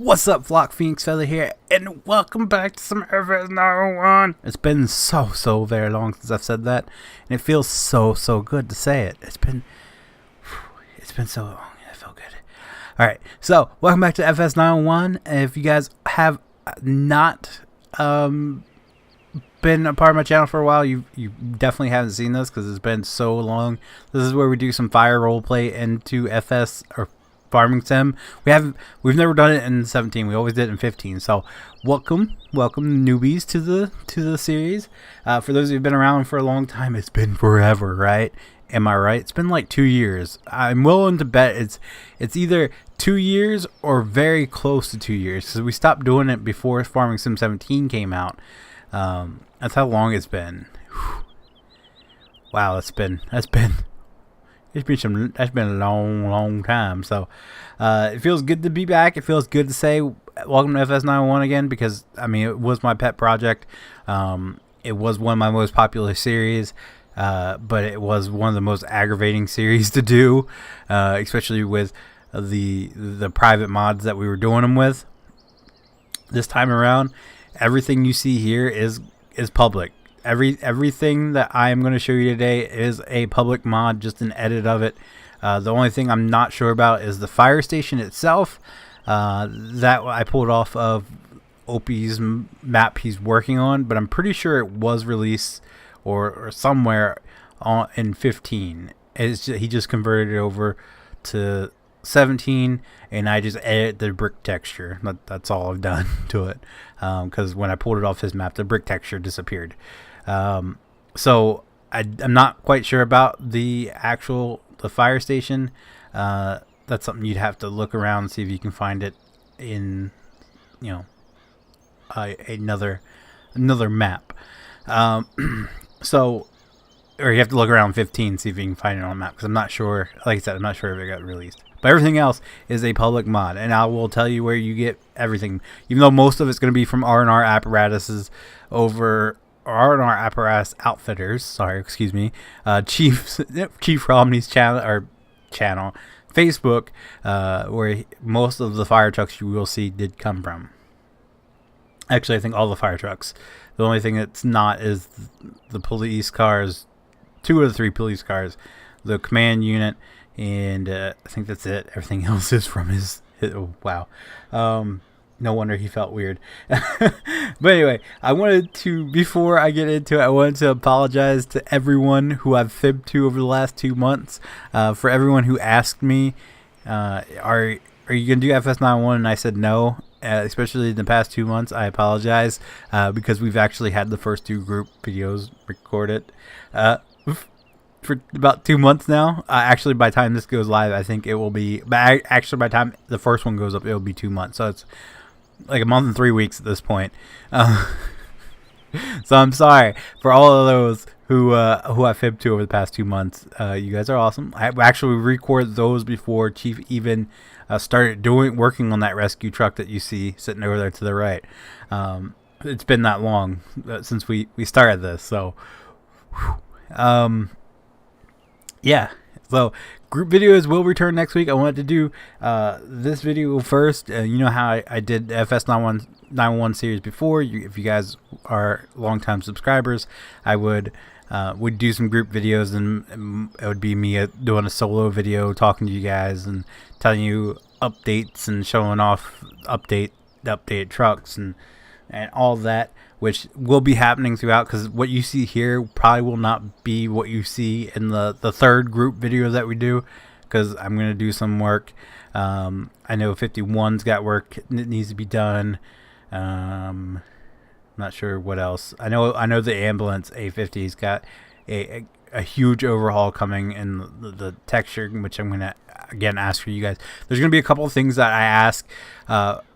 What's up, Flock? Feenix Feather here, and welcome back to some FS901. It's been so very long since I've said that, and it feels so good to say it. It's been so long. It felt good. All right, so welcome back to FS901. If you guys have not been a part of my channel for a while, you definitely haven't seen this because it's been so long. This is where we do some fire roleplay into FS or farming sim. We've never done it in 17. We always did it in 15. So welcome newbies to the series. For those who've been around for a long time, it's been forever, right? Am I right? It's been like 2 years. I'm willing to bet it's either 2 years or very close to 2 years, because we stopped doing it before Farming Sim 17 came out. That's how long it's been. Wow, that's been a long time. So it feels good to be back. It feels good to say welcome to FS901 again, because I mean, it was my pet project. It was one of my most popular series, but it was one of the most aggravating series to do, especially with the private mods that we were doing them with. This time around, everything you see here is public. Everything that I am going to show you today is a public mod, just an edit of it. The only thing I'm not sure about is the fire station itself. That I pulled off of Opie's map he's working on, but I'm pretty sure it was released or somewhere in 15. He just converted it over to 17, and I just edited the brick texture. That's all I've done to it, because when I pulled it off his map, the brick texture disappeared. So I'm not quite sure about the fire station. That's something you'd have to look around and see if you can find it in, another map. So, or you have to look around 15, see if you can find it on a map, because I'm not sure. Like I said, I'm not sure if it got released. But everything else is a public mod, and I will tell you where you get everything. Even though most of it's going to be from R&R Apparatuses over R&R Apparatus Outfitters. Sorry, excuse me. Chief Romney's channel Facebook, where most of the fire trucks you will see did come from. Actually, I think all the fire trucks. The only thing that's not is the police cars. 2 of the 3 police cars, the command unit, and I think that's it. Everything else is from his oh, wow. No wonder he felt weird. But anyway, before I get into it, I wanted to apologize to everyone who I've fibbed to over the last 2 months. For everyone who asked me, are you going to do FS91? And I said no. Especially in the past 2 months, I apologize, because we've actually had the first 2 group videos recorded for about 2 months now. Actually, by the time this goes live, I think it will be. But actually, by the time the first one goes up, it will be 2 months. So it's like a month and 3 weeks at this point. So I'm sorry for all of those who I fibbed to over the past 2 months. You guys are awesome. I actually recorded those before Chief even started working on that rescue truck that you see sitting over there to the right. It's been that long since we started this, so yeah. So group videos will return next week. I wanted to do this video first. You know how I did FS91 series before. If you guys are longtime subscribers, I would do some group videos, and it would be me doing a solo video talking to you guys and telling you updates and showing off updated trucks and all that, which will be happening throughout, because what you see here probably will not be what you see in the third group video that we do, because I'm going to do some work. I know 51's got work that needs to be done. Not sure what else. I know the ambulance A50's got a huge overhaul coming in the texture, which I'm gonna again ask for you guys. There's gonna be a couple of things that I ask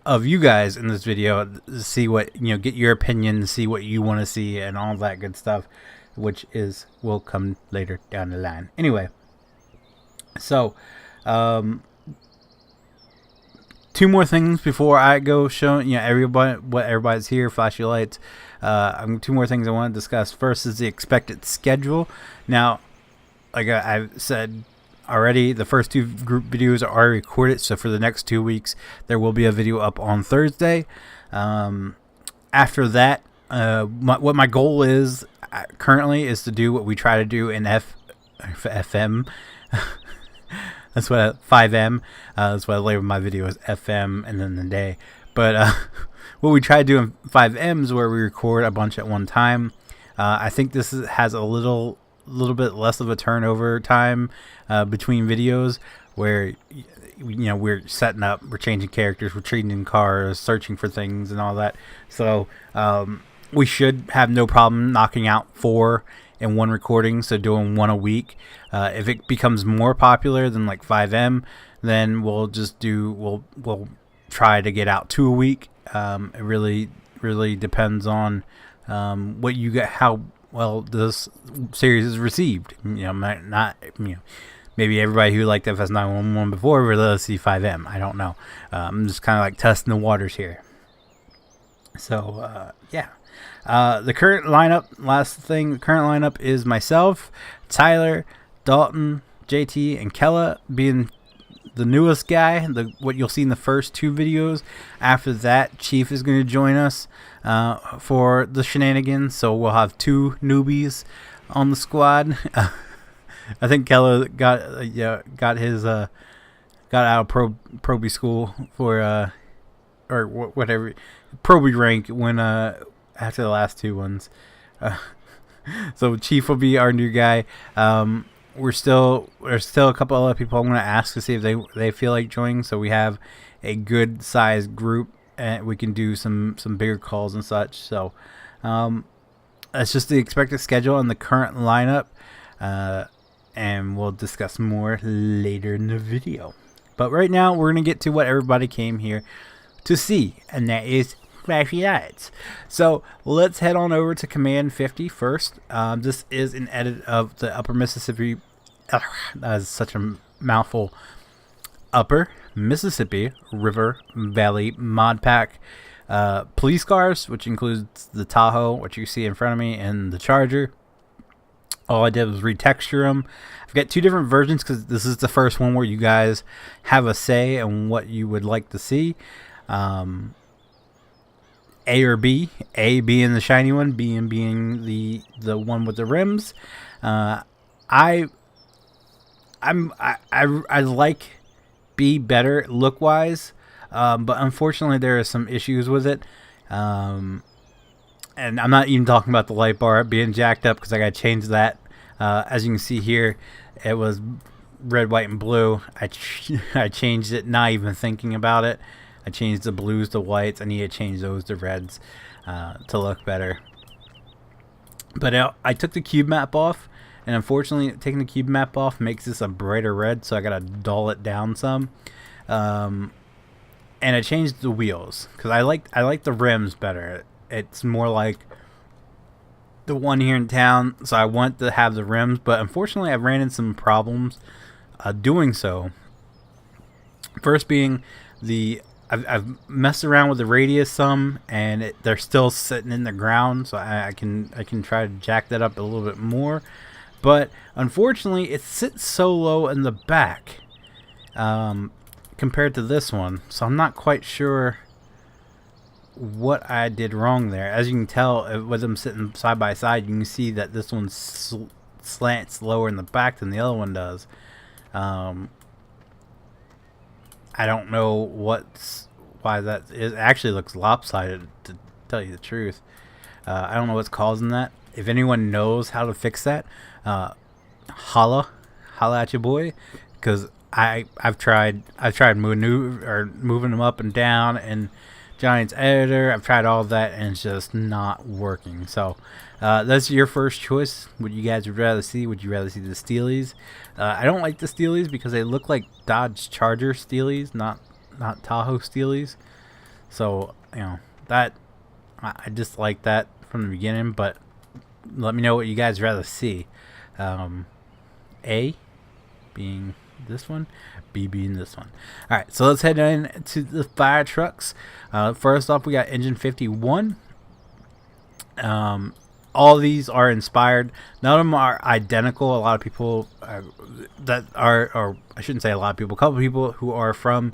of you guys in this video to see what get your opinion, see what you want to see, and all that good stuff, which will come later down the line. Anyway, so 2 more things before I go showing everybody what everybody's here. Flashy lights. 2 more things I want to discuss. First is the expected schedule. Now, like I've said already. The first 2 group videos are already recorded, so for the next 2 weeks there will be a video up on Thursday. After that, what my goal is currently is to do what we try to do in FM. That's what 5M. That's what I label my video as FM and then the day. But what we try to do in 5M is where we record a bunch at one time. I think this has a little bit less of a turnover time between videos, where we're setting up, we're changing characters, we're changing cars, searching for things and all that. So we should have no problem knocking out 4 in one recording, so doing 1 a week. If it becomes more popular than like 5M, then we'll try to get out 2 a week. It really depends on what you get, how well this series is received. Might not, maybe everybody who liked FS911 before will let us see 5M. I don't know. I'm just kind of like testing the waters here. So yeah. The current lineup, the current lineup is myself, Tyler, Dalton, JT, and Kella being the newest guy, what you'll see in the first 2 videos. After that, Chief is going to join us for the shenanigans, so we'll have 2 newbies on the squad. I think Kella got out of Proby school for or whatever Proby rank when after the last 2 ones. So Chief will be our new guy. There's still a couple other people I'm going to ask to see if they feel like joining, so we have a good sized group and we can do some bigger calls and such. So that's just the expected schedule and the current lineup, and we'll discuss more later in the video. But right now we're going to get to what everybody came here to see, and that is flashy lights. So let's head on over to Command 50 first. This is an edit of the Upper Mississippi, that is such a mouthful, Upper Mississippi River Valley Mod Pack police cars, which includes the Tahoe, which you see in front of me, and the Charger. All I did was retexture them. I've got 2 different versions because this is the first one where you guys have a say in what you would like to see. A or B, A being the shiny one, B being the one with the rims. I like B better look wise, but unfortunately there are some issues with it. And I'm not even talking about the light bar being jacked up because I got to change that. As you can see here, it was red, white, and blue. I changed it, not even thinking about it. I changed the blues to whites. I need to change those to reds to look better. But I took the cube map off, and unfortunately taking the cube map off makes this a brighter red, so I gotta dull it down some. And I changed the wheels because I like the rims better. It's more like the one here in town, so I want to have the rims, but unfortunately I ran into some problems doing so. First being I've messed around with the radius some, and they're still sitting in the ground, so I can try to jack that up a little bit more. But unfortunately, it sits so low in the back compared to this one, so I'm not quite sure what I did wrong there. As you can tell, with them sitting side by side, you can see that this one slants lower in the back than the other one does. I don't know why that is. It actually looks lopsided, to tell you the truth. I don't know what's causing that. If anyone knows how to fix that, holla at your boy, because I've tried moving them up and down in Giants Editor. I've tried all of that, and it's just not working. So that's your first choice. What you guys would rather see? Would you rather see the Steelies? I don't like the Steelies because they look like Dodge Charger Steelies, not Tahoe Steelies. So that I just like that from the beginning. But let me know what you guys rather see. A being this one, B being this one. Alright, so let's head in to the fire trucks. First off, we got engine 51. all these are inspired. None of them are identical. A lot of people that are, or I shouldn't say a lot of people, a couple of people who are from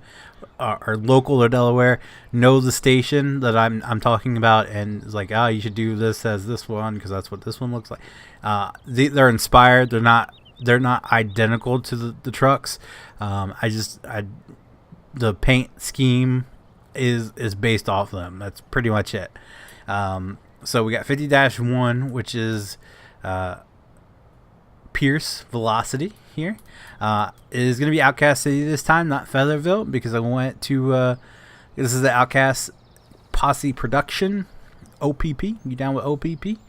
are local to Delaware know the station that I'm talking about, and it's like, oh, you should do this as this one because that's what this one looks like. They're inspired. They're not identical to the trucks. The paint scheme is based off them. That's pretty much it. So we got 50-1, which is Pierce Velocity here. It is going to be Outcast City this time, not Featherville, because I went to this is the Outcast Posse Production, OPP. You down with OPP?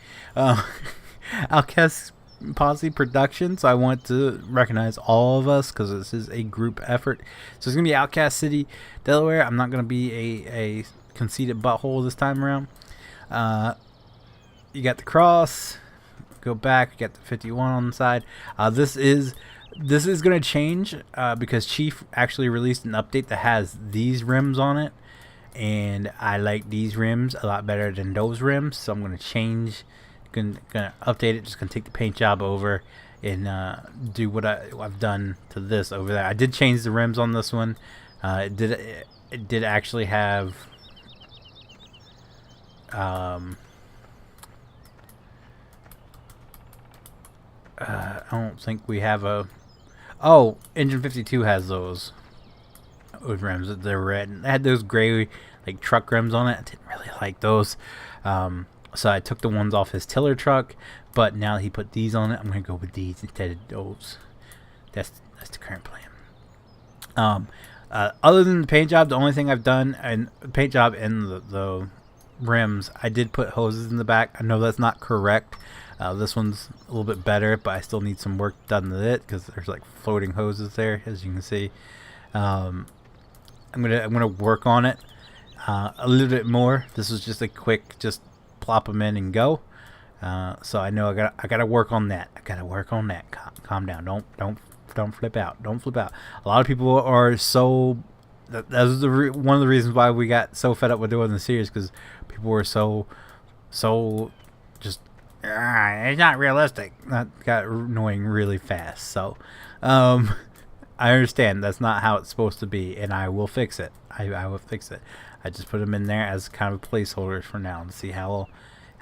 Outcast Posse Production. So I want to recognize all of us because this is a group effort. So it's going to be Outcast City, Delaware. I'm not going to be a conceited butthole this time around. You got the cross. Go back. You got the 51 on the side. This is going to change because Chief actually released an update that has these rims on it, and I like these rims a lot better than those rims. So I'm going to change. Gonna update it. Just gonna take the paint job over and do what I've done to this over there. I did change the rims on this one. It did actually have I don't think we have a. Oh, Engine 52 has those rims. They're red. They had those gray like truck rims on it. I didn't really like those. So I took the ones off his tiller truck, but now that he put these on it, I'm gonna go with these instead of those. That's the current plan. Other than the paint job, the only thing I've done and paint job and the rims, I did put hoses in the back. I know that's not correct. This one's a little bit better, but I still need some work done with it because there's like floating hoses there, as you can see. I'm gonna work on it a little bit more. This was just a quick plop them in and go. So I know I gotta work on that. Calm down. Don't flip out. Don't flip out. A lot of people are so. That was one of the reasons why we got so fed up with doing the series, because people were so just. It's not realistic. That got annoying really fast. So, I understand that's not how it's supposed to be, and I will fix it. I will fix it. I just put them in there as kind of placeholders for now to see how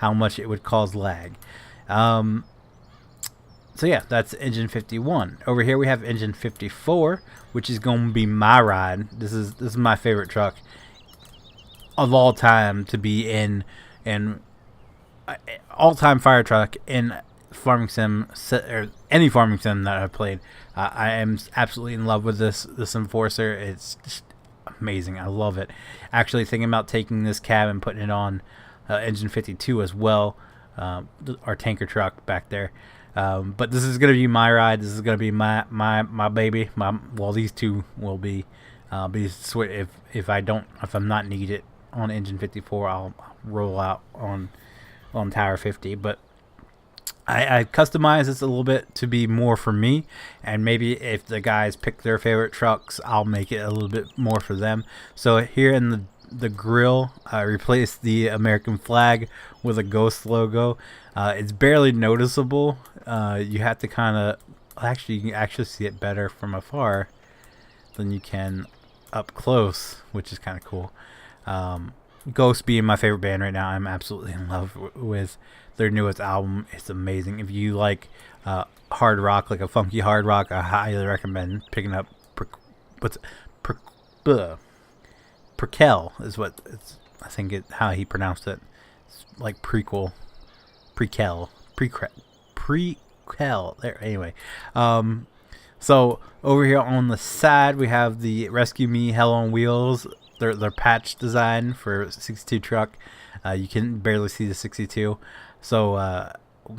much it would cause lag. So yeah, that's Engine 51. Over here we have Engine 54, which is going to be my ride. This is my favorite truck of all time to be in all-time fire truck in farming sim or any farming sim that I've played. I am absolutely in love with this Enforcer. It's just amazing. I love it. Actually thinking about taking this cab and putting it on Engine 52 as well, our tanker truck back there. But this is gonna be my ride. This is gonna be my baby. Well, these two will be if I'm not needed on Engine 54, I'll roll out on Tower 50. But I customized this a little bit to be more for me, and maybe if the guys pick their favorite trucks, I'll make it a little bit more for them. So here in the grill, I replaced the American flag with a ghost logo. It's barely noticeable. You have to kind of you can actually see it better from afar than you can up close, which is kind of cool. Ghost being my favorite band right now. I'm absolutely in love with their newest album. It's amazing. If you like hard rock, like a funky hard rock, I highly recommend picking up Prequel is what it's, I think how he pronounced it. It's like prequel there. Anyway, so over here on the side we have the Rescue Me Hell on Wheels. Their patch design for 62 truck. You can barely see the 62, so I'm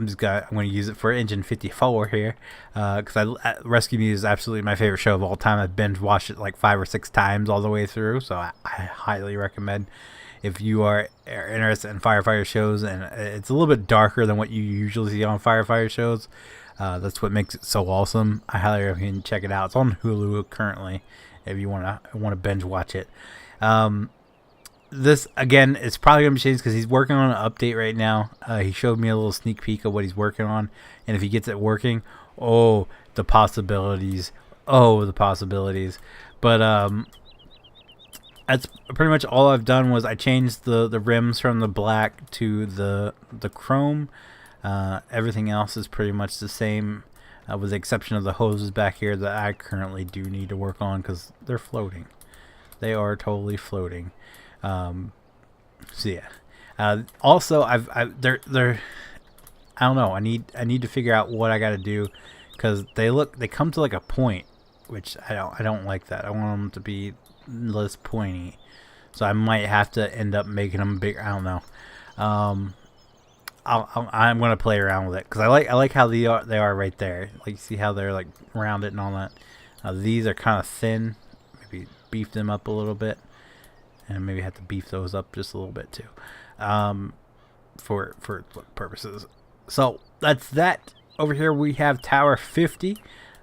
going to use it for Engine 54 here, because Rescue Me is absolutely my favorite show of all time. I've binge watched it like 5 or 6 times all the way through, so I highly recommend if you are interested in firefighter shows, and it's a little bit darker than what you usually see on firefighter shows. That's what makes it so awesome. I highly recommend check it out. It's on Hulu currently if you want to binge watch it. this again, it's probably gonna be changed because he's working on an update right now. He showed me a little sneak peek of what he's working on, and if he gets it working, oh, the possibilities, oh, the possibilities. But that's pretty much all I've done. Was I changed the rims from the black to the chrome. Everything else is pretty much the same, with the exception of the hoses back here that I currently do need to work on because they're floating. They are totally floating. So yeah. Also, they're I don't know. I need to figure out what I got to do because they come to like a point, which I don't like that. I want them to be less pointy, so I might have to end up making them bigger. I don't know. I'm gonna play around with it because I like how they are right there. Like, see how they're like rounded and all that. These are kind of thin. Maybe beef them up a little bit, and maybe have to beef those up just a little bit too, for purposes. So that's that. Over here we have Tower 50,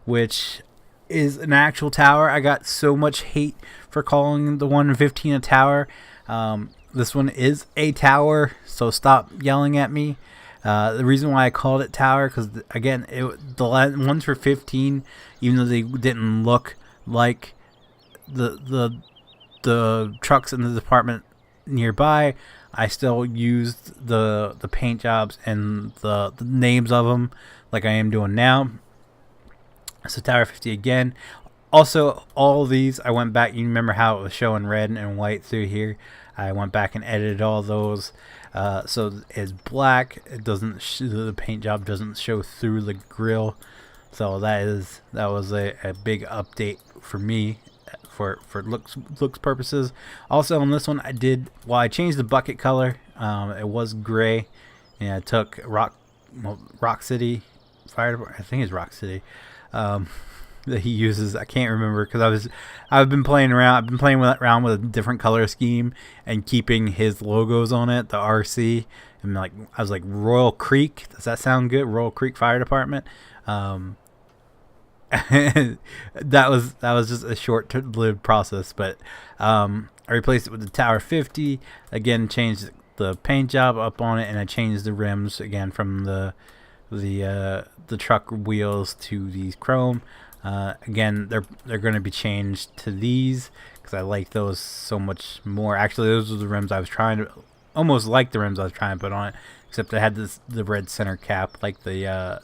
which is an actual tower. I got so much hate for calling the 115 a tower. This one is a tower, so stop yelling at me. The reason why I called it tower, because again, the ones for 15, even though they didn't look like the trucks in the department nearby, I still used the paint jobs and the names of them like I am doing now. So Tower 50 again. Also, all of these, I went back. You remember how it was showing red and white through here? I went back and edited all those. So it's black. It doesn't. The paint job doesn't show through the grill. So that was a big update for me, for looks purposes. Also on this one, I changed the bucket color. It was gray, and I took Rock City Fire Department. I think it's Rock City. That he uses. I can't remember because I've been playing around. I've been playing around with a different color scheme and keeping his logos on it. The RC, and I was like Royal Creek. Does that sound good? Royal Creek Fire Department. That was just a short-lived process, but I replaced it with the Tower 50. Again, changed the paint job up on it, and I changed the rims again from the truck wheels to these chrome. Again, they're going to be changed to these because I like those so much more. Actually, those were the rims I was trying to, almost like the rims I was trying to put on it, except I had the red center cap like the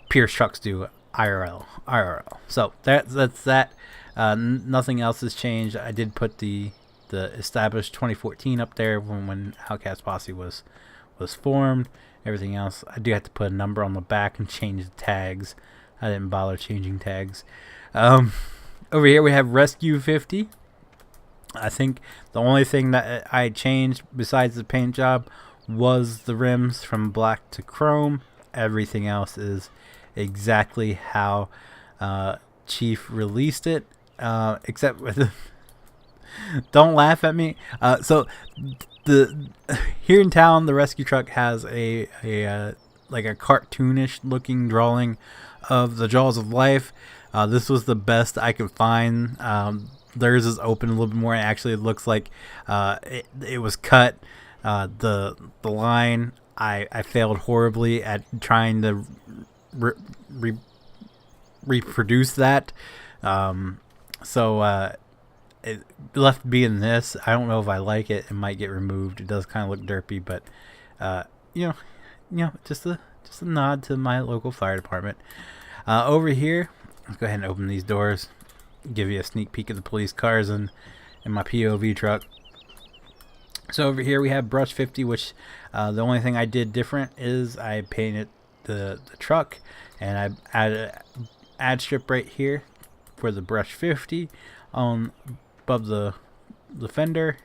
Pierce trucks do IRL. So that's that. Nothing else has changed. I did put the established 2014 up there when Outcast Posse was formed. Everything else, I do have to put a number on the back and change the tags. I didn't bother changing tags. Over here we have Rescue 50. I think the only thing that I changed besides the paint job was the rims from black to chrome. Everything else is exactly how Chief released it, except with don't laugh at me. So here in town, the rescue truck has a like a cartoonish looking drawing of the jaws of life. This was the best I could find. Theirs is open a little bit more, and actually it looks like it was cut. The line, I failed horribly at trying to reproduce that. So it left being this. I don't know if I like it. It might get removed. It does kind of look derpy, but you know, just a nod to my local fire department. Over here, let's go ahead and open these doors. Give you a sneak peek of the police cars and my POV truck. So over here we have Brush 50, which the only thing I did different is I painted the truck, and I added an ad strip right here for the Brush 50 on above the fender,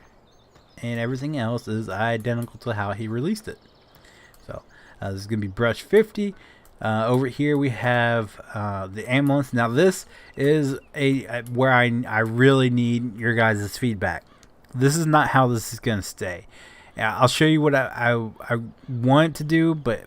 and everything else is identical to how he released it. So this is gonna be Brush 50. Over here we have the ambulance. Now this is where I really need your guys' feedback. This is not how this is gonna stay. I'll show you what I want to do, but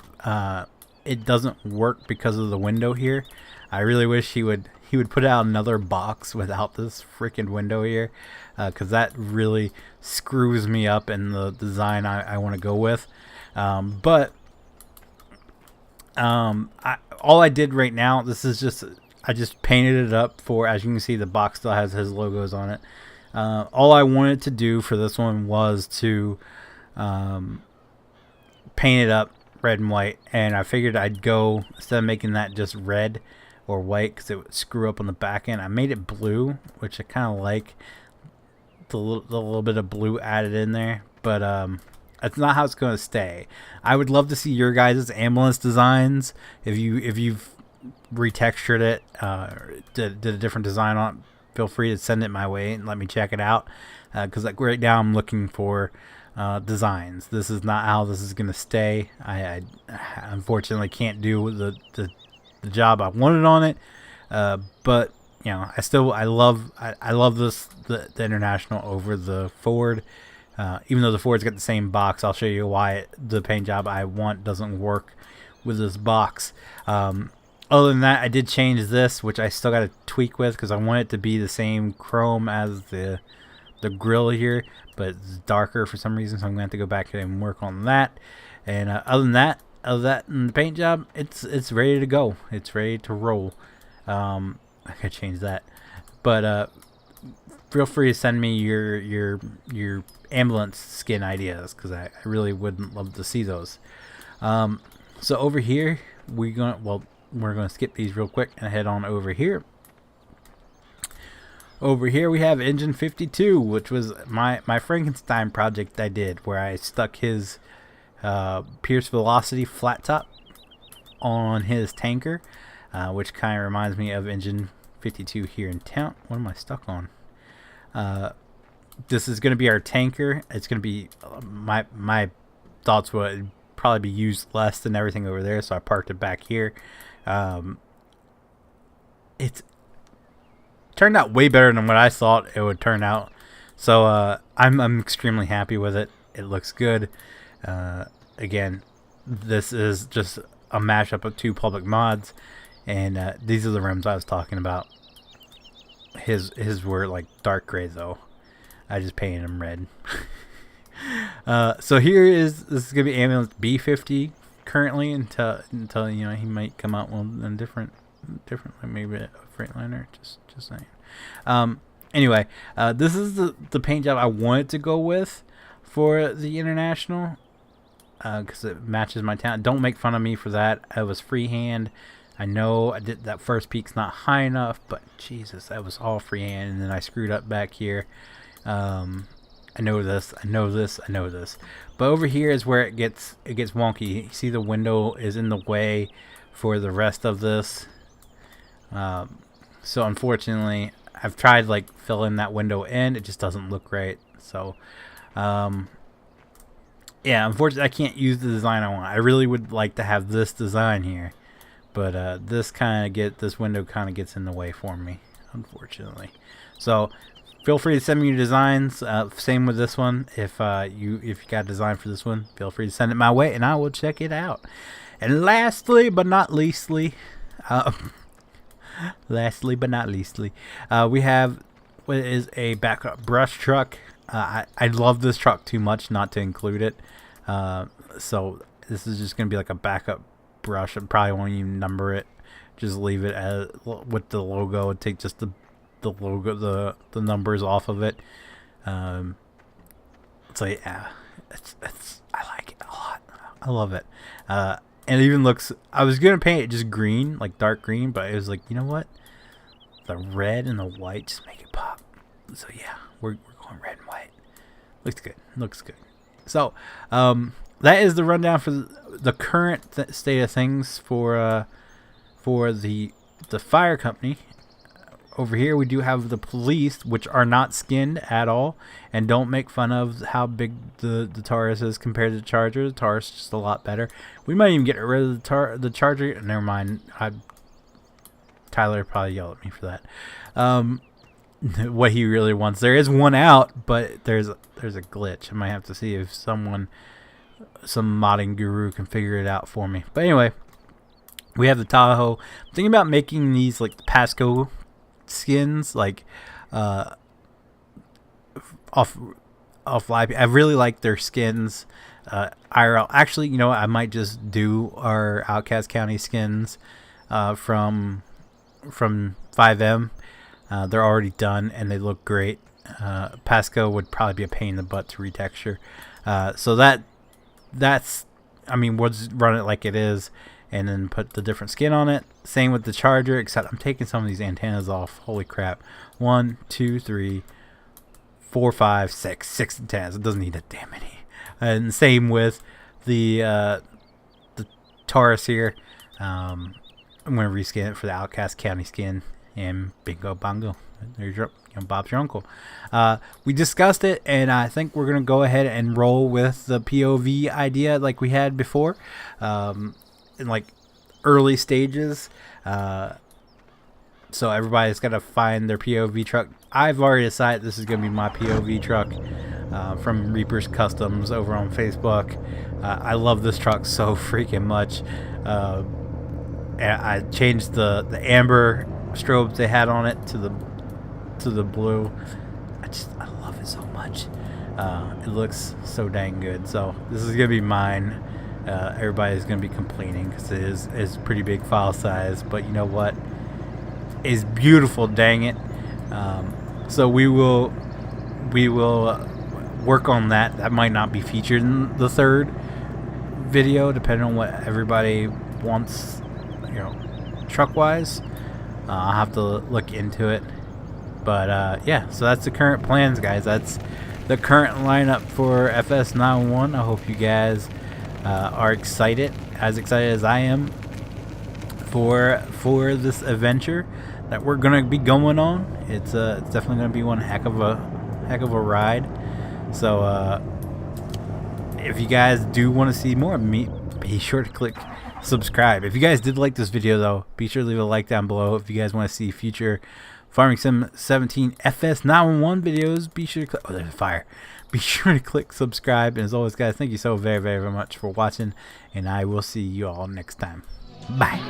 it doesn't work because of the window here. I really wish he would he would put out another box without this freaking window here, because that really screws me up in the design I want to go with. But all I did right now, this is just, I just painted it up for, as you can see, the box still has his logos on it. All I wanted to do for this one was to paint it up red and white, and I figured I'd go, instead of making that just red or white because it would screw up on the back end, I made it blue, which I kind of like the little bit of blue added in there, but that's not how it's going to stay. I would love to see your guys' ambulance designs. If you've retextured it, did a different design on it, feel free to send it my way and let me check it out, because like right now I'm looking for designs. This is not how this is going to stay. I unfortunately can't do the job I wanted on it, but you know, I love this the International over the Ford. Even though the Ford's got the same box, I'll show you why the paint job I want doesn't work with this box. Other than that, I did change this, which I still got to tweak with because I want it to be the same chrome as the grill here, but it's darker for some reason, so I'm going to have to go back and work on that. And other than that, in the paint job, it's ready to go. It's ready to roll. I gotta change that, but feel free to send me your ambulance skin ideas, because I really would love to see those. So over here we're gonna skip these real quick and head on over here. Over here we have Engine 52, which was my Frankenstein project I did, where I stuck his Pierce Velocity flat top on his tanker, which kind of reminds me of Engine 52 here in town. What am I stuck on? This is going to be our tanker. It's going to be my thoughts would probably be used less than everything over there, so I parked it back here. It's turned out way better than what I thought it would turn out, so I'm extremely happy with it. It looks good. Again, this is just a mashup of two public mods, and these are the rims I was talking about. His were like dark gray though. I just painted them red. So this is gonna be ambulance B50 currently until you know, he might come out with a different like maybe a Freightliner. Just saying. Anyway, this is the paint job I wanted to go with for the International, because it matches my town. Don't make fun of me for that. I was freehand. I know I did that first peak's not high enough, but Jesus, that was all freehand, and then I screwed up back here. I know this. But over here is where it gets wonky. You see the window is in the way for the rest of this. So unfortunately, I've tried like filling that window in. It just doesn't look right. So yeah, unfortunately, I can't use the design I want. I really would like to have this design here, but this window kind of gets in the way for me, unfortunately. So feel free to send me your designs. Same with this one. If you got a design for this one, feel free to send it my way, and I will check it out. And lastly but not leastly, we have what is a backup brush truck. I love this truck too much not to include it. So this is just gonna be like a backup brush. I probably won't even number it. Just leave it as with the logo. Take just the logo, the numbers off of it. So yeah, I like it a lot. I love it. And it even looks, I was gonna paint it just green, like dark green, but it was like, you know what, the red and the white just make it pop. So yeah, we're going red and white. Looks good. So that is the rundown for the current state of things for the fire company. Over here we do have the police, which are not skinned at all, and don't make fun of how big the Taurus is compared to the Charger. The Taurus is just a lot better. We might even get rid of the Charger. Never mind. Tyler probably yelled at me for that. What he really wants. There is one out, but there's a glitch. I might have to see if some modding guru can figure it out for me. But anyway, We have the Tahoe. I'm thinking about making these like Pasco skins, like off live. I really like their skins. IRL. Actually, you know what? I might just do our Outcast County skins from 5M. They're already done and they look great. Pasco would probably be a pain in the butt to retexture. So that's, I mean, we'll just run it like it is and then put the different skin on it. Same with the charger, except I'm taking some of these antennas off. Holy crap. 1, 2, 3, 4, 5, 6 antennas. It doesn't need that damn many. And same with the Taurus here. I'm going to reskin it for the Outcast County skin. And bingo bongo. There's your, Bob's your uncle. We discussed it, and I think we're going to go ahead and roll with the POV idea like we had before. In like early stages. So everybody's got to find their POV truck. I've already decided this is going to be my POV truck from Reaper's Customs over on Facebook. I love this truck so freaking much. And I changed the amber strobes they had on it to the blue. I love it so much. It looks so dang good. So this is going to be mine. Everybody's going to be complaining because it is pretty big file size, but you know what? It's beautiful, dang it. So we will work on that. That might not be featured in the third video, depending on what everybody wants, truck wise. I'll have to look into it, but yeah, so that's the current plans, guys. That's the current lineup for FS91. I hope you guys are excited as I am for this adventure that we're gonna be going on. It's definitely gonna be one heck of a ride. So if you guys do want to see more of me, be sure to click subscribe. If you guys did like this video, though, be sure to leave a like down below. If you guys want to see future Farming Sim 17 FS911 videos, be sure to click. Oh, there's a fire. Be sure to click subscribe. And as always, guys, thank you so very, very, very much for watching. And I will see you all next time. Bye.